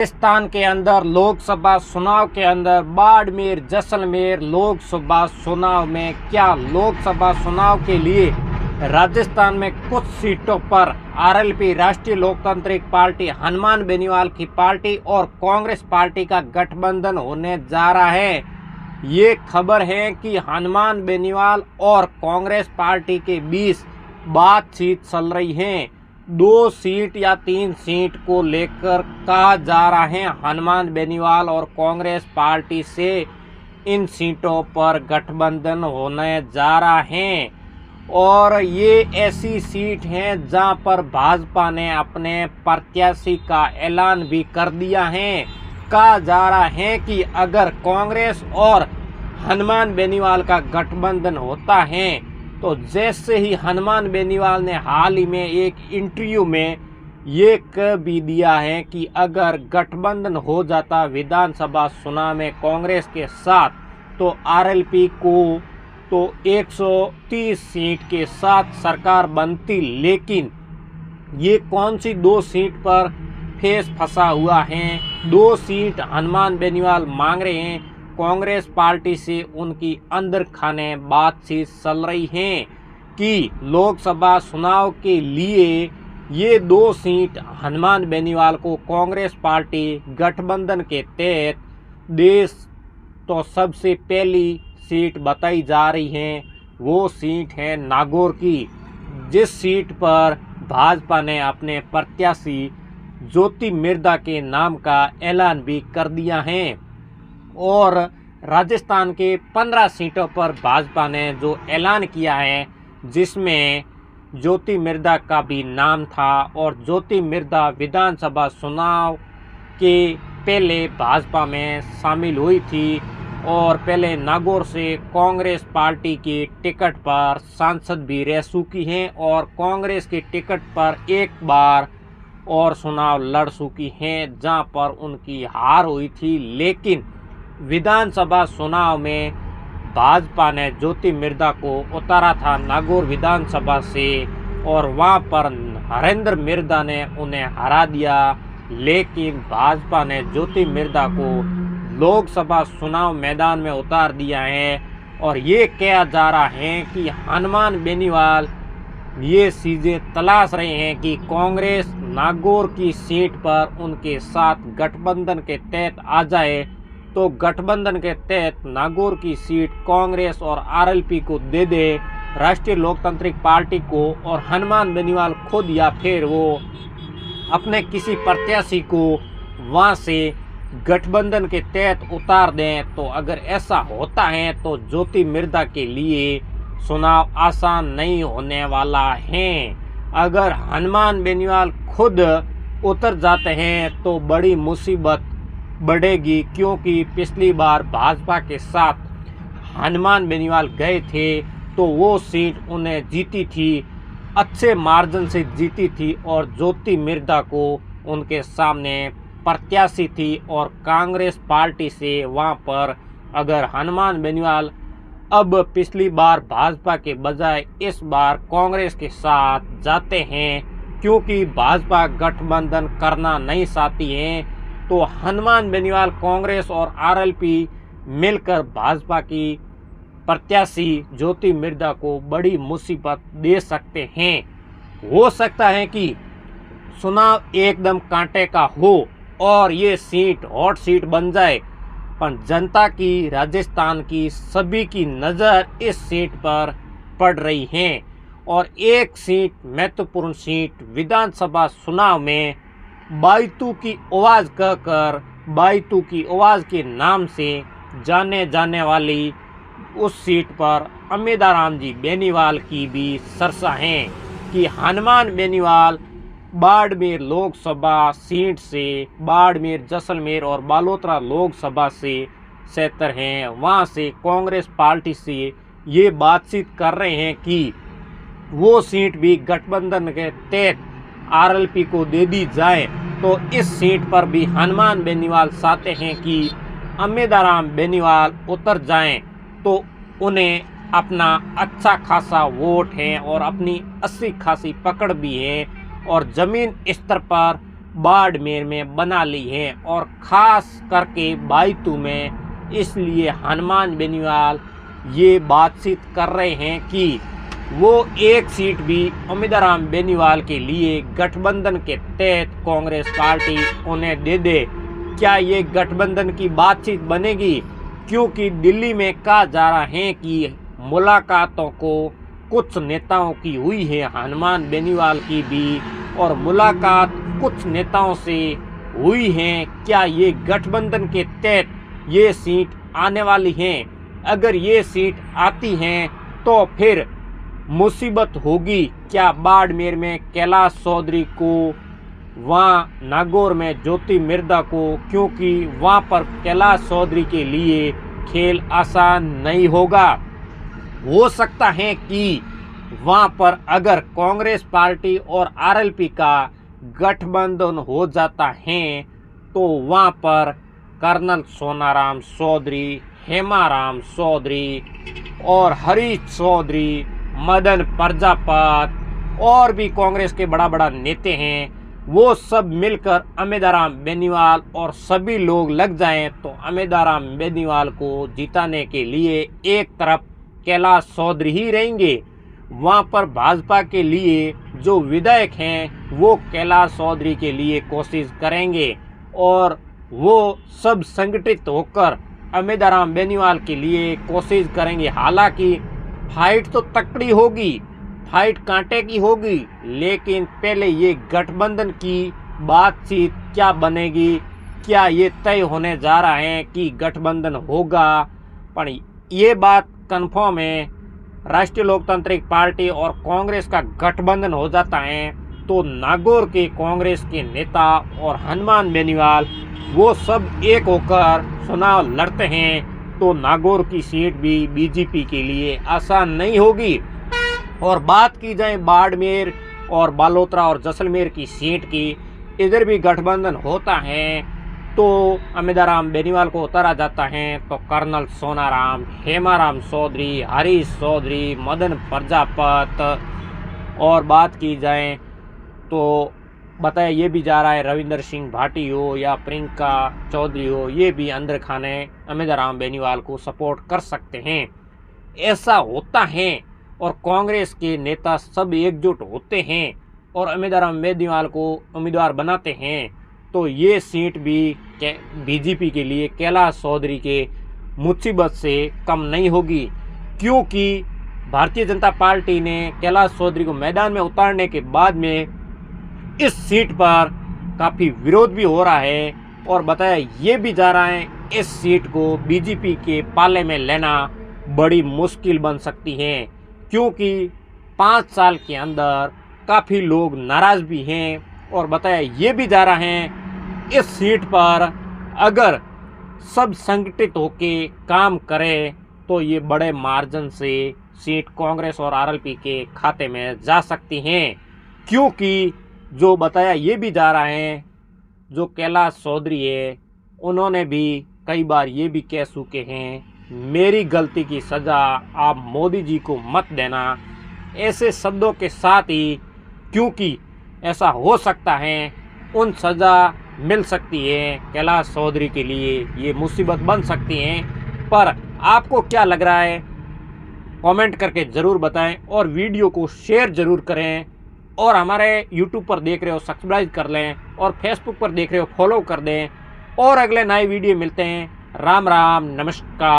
राजस्थान के अंदर लोकसभा चुनाव के अंदर बाड़मेर जैसलमेर लोकसभा चुनाव में क्या लोकसभा चुनाव के लिए राजस्थान में कुछ सीटों पर आरएलपी राष्ट्रीय लोकतांत्रिक पार्टी हनुमान बेनीवाल की पार्टी और कांग्रेस पार्टी का गठबंधन होने जा रहा है। ये खबर है कि हनुमान बेनीवाल और कांग्रेस पार्टी के बीच बातचीत चल रही है। 2 सीट या 3 सीट को लेकर कहा जा रहा है हनुमान बेनीवाल और कांग्रेस पार्टी से इन सीटों पर गठबंधन होने जा रहा है और ये ऐसी सीट हैं जहां पर भाजपा ने अपने प्रत्याशी का ऐलान भी कर दिया है। कहा जा रहा है कि अगर कांग्रेस और हनुमान बेनीवाल का गठबंधन होता है तो जैसे ही हनुमान बेनीवाल ने हाल ही में एक इंटरव्यू में ये कह भी दिया है कि अगर गठबंधन हो जाता विधानसभा चुनाव में कांग्रेस के साथ तो आरएलपी को तो 130 सीट के साथ सरकार बनती, लेकिन ये कौन सी 2 सीट पर फेस फंसा हुआ है। 2 सीट हनुमान बेनीवाल मांग रहे हैं। कांग्रेस पार्टी से उनकी अंदर खाने बातचीत चल रही है कि लोकसभा चुनाव के लिए ये 2 सीट हनुमान बेनीवाल को कांग्रेस पार्टी गठबंधन के तहत देश तो सबसे पहली सीट बताई जा रही है। वो सीट है नागौर की, जिस सीट पर भाजपा ने अपने प्रत्याशी ज्योति मिर्धा के नाम का ऐलान भी कर दिया है और राजस्थान के 15 सीटों पर भाजपा ने जो ऐलान किया है जिसमें ज्योति मिर्धा का भी नाम था और ज्योति मिर्धा विधानसभा चुनाव के पहले भाजपा में शामिल हुई थी और पहले नागौर से कांग्रेस पार्टी की टिकट पर सांसद भी रह चुकी हैं और कांग्रेस की टिकट पर एक बार और चुनाव लड़ चुकी हैं जहां पर उनकी हार हुई थी। लेकिन विधानसभा चुनाव में भाजपा ने ज्योति मिर्धा को उतारा था नागौर विधानसभा से और वहां पर हरेंद्र मिर्धा ने उन्हें हरा दिया। लेकिन भाजपा ने ज्योति मिर्धा को लोकसभा चुनाव मैदान में उतार दिया है और ये कहा जा रहा है कि हनुमान बेनीवाल ये चीज़ें तलाश रहे हैं कि कांग्रेस नागौर की सीट पर उनके साथ गठबंधन के तहत आ जाए तो गठबंधन के तहत नागौर की सीट कांग्रेस और आरएलपी को दे दे, राष्ट्रीय लोकतांत्रिक पार्टी को, और हनुमान बेनीवाल खुद या फिर वो अपने किसी प्रत्याशी को वहां से गठबंधन के तहत उतार दें। तो अगर ऐसा होता है तो ज्योति मिर्धा के लिए चुनाव आसान नहीं होने वाला है। अगर हनुमान बेनीवाल खुद उतर जाते हैं तो बड़ी मुसीबत बढ़ेगी, क्योंकि पिछली बार भाजपा के साथ हनुमान बेनीवाल गए थे तो वो सीट उन्हें जीती थी, अच्छे मार्जिन से जीती थी और ज्योति मिर्धा को उनके सामने प्रत्याशी थी और कांग्रेस पार्टी से वहां पर अगर हनुमान बेनीवाल अब पिछली बार भाजपा के बजाय इस बार कांग्रेस के साथ जाते हैं, क्योंकि भाजपा गठबंधन करना नहीं चाहती है, तो हनुमान बेनीवाल कांग्रेस और आरएलपी मिलकर भाजपा की प्रत्याशी ज्योति मिर्धा को बड़ी मुसीबत दे सकते हैं। हो सकता है कि चुनाव एकदम कांटे का हो और ये सीट हॉट सीट बन जाए, पर जनता की, राजस्थान की सभी की नज़र इस सीट पर पड़ रही है और एक सीट, महत्वपूर्ण सीट, विधानसभा चुनाव में बाइतू की आवाज़ कहकर, बाइतू की आवाज़ के नाम से जाने जाने वाली उस सीट पर अमिताराम जी बेनीवाल की भी चर्चा है कि हनुमान बेनीवाल बाड़मेर लोकसभा सीट से, बाड़मेर जैसलमेर और बालोतरा लोकसभा से क्षेत्र हैं, वहां से कांग्रेस पार्टी से ये बातचीत कर रहे हैं कि वो सीट भी गठबंधन के तहत आरएलपी को दे दी जाए। तो इस सीट पर भी हनुमान बेनीवाल चाहते हैं कि अमिताराम बेनीवाल उतर जाएं तो उन्हें अपना अच्छा खासा वोट है और अपनी अच्छी खासी पकड़ भी है और ज़मीन स्तर पर बाड़मेर में बना ली है और ख़ास करके बायतू में। इसलिए हनुमान बेनीवाल ये बातचीत कर रहे हैं कि वो एक सीट भी अमिताराम बेनीवाल के लिए गठबंधन के तहत कांग्रेस पार्टी उन्हें दे दे। क्या ये गठबंधन की बातचीत बनेगी? क्योंकि दिल्ली में कहा जा रहा है कि मुलाकातों को कुछ नेताओं की हुई है, हनुमान बेनीवाल की भी, और मुलाकात कुछ नेताओं से हुई है। क्या ये गठबंधन के तहत ये सीट आने वाली हैं? अगर ये सीट आती हैं तो फिर मुसीबत होगी। क्या बाड़मेर में कैलाश चौधरी को, वहाँ नागौर में ज्योति मिर्धा को, क्योंकि वहाँ पर कैलाश चौधरी के लिए खेल आसान नहीं होगा। हो सकता है कि वहाँ पर अगर कांग्रेस पार्टी और आरएलपी का गठबंधन हो जाता है तो वहाँ पर कर्नल सोनाराम चौधरी, हेमाराम चौधरी और हरीश चौधरी, मदन प्रजापत और भी कांग्रेस के बड़ा नेता हैं, वो सब मिलकर अमिताराम बेनीवाल और सभी लोग लग जाएं तो अमिताराम बेनीवाल को जिताने के लिए एक तरफ कैलाश चौधरी ही रहेंगे। वहाँ पर भाजपा के लिए जो विधायक हैं वो कैलाश चौधरी के लिए कोशिश करेंगे और वो सब संगठित होकर अमिताराम बेनीवाल के लिए कोशिश करेंगे। हालांकि फाइट तो तकड़ी होगी, फाइट कांटे की होगी, लेकिन पहले ये गठबंधन की बातचीत क्या बनेगी, क्या ये तय होने जा रहा है कि गठबंधन होगा। पर ये बात कन्फर्म है, राष्ट्रीय लोकतांत्रिक पार्टी और कांग्रेस का गठबंधन हो जाता है तो नागौर के कांग्रेस के नेता और हनुमान बेनीवाल वो सब एक होकर चुनाव लड़ते हैं तो नागौर की सीट भी बीजेपी के लिए आसान नहीं होगी। और बात की जाए बाड़मेर और बालोतरा और जैसलमेर की सीट की, इधर भी गठबंधन होता है तो अमिताराम बेनीवाल को उतारा जाता है तो कर्नल सोनाराम, हेमाराम चौधरी, हरीश चौधरी, मदन प्रजापत, और बात की जाए तो बताया ये भी जा रहा है रविंदर सिंह भाटी हो या प्रियंका चौधरी हो, ये भी अंदर खाने अमिताराम बेनीवाल को सपोर्ट कर सकते हैं। ऐसा होता है और कांग्रेस के नेता सब एकजुट होते हैं और अमिताराम बेनीवाल को उम्मीदवार बनाते हैं तो ये सीट भी बीजेपी के लिए कैलाश चौधरी के मुसीबत से कम नहीं होगी। क्योंकि भारतीय जनता पार्टी ने कैलाश चौधरी को मैदान में उतारने के बाद में इस सीट पर काफ़ी विरोध भी हो रहा है और बताया ये भी जा रहा है इस सीट को बीजेपी के पाले में लेना बड़ी मुश्किल बन सकती है। क्योंकि 5 साल के अंदर काफ़ी लोग नाराज़ भी हैं और बताया ये भी जा रहा है इस सीट पर अगर सब संगठित होके काम करें तो ये बड़े मार्जिन से सीट कांग्रेस और आरएलपी के खाते में जा सकती हैं। क्योंकि जो बताया ये भी जा रहा है, जो कैलाश चौधरी है उन्होंने भी कई बार ये भी कह चुके हैं मेरी गलती की सज़ा आप मोदी जी को मत देना, ऐसे शब्दों के साथ ही, क्योंकि ऐसा हो सकता है उन सज़ा मिल सकती है कैलाश चौधरी के लिए, ये मुसीबत बन सकती हैं। पर आपको क्या लग रहा है कमेंट करके ज़रूर बताएं और वीडियो को शेयर ज़रूर करें और हमारे यूट्यूब पर देख रहे हो सब्सक्राइब कर लें और फेसबुक पर देख रहे हो फॉलो कर दें और अगले नए वीडियो मिलते हैं। राम राम, नमस्कार।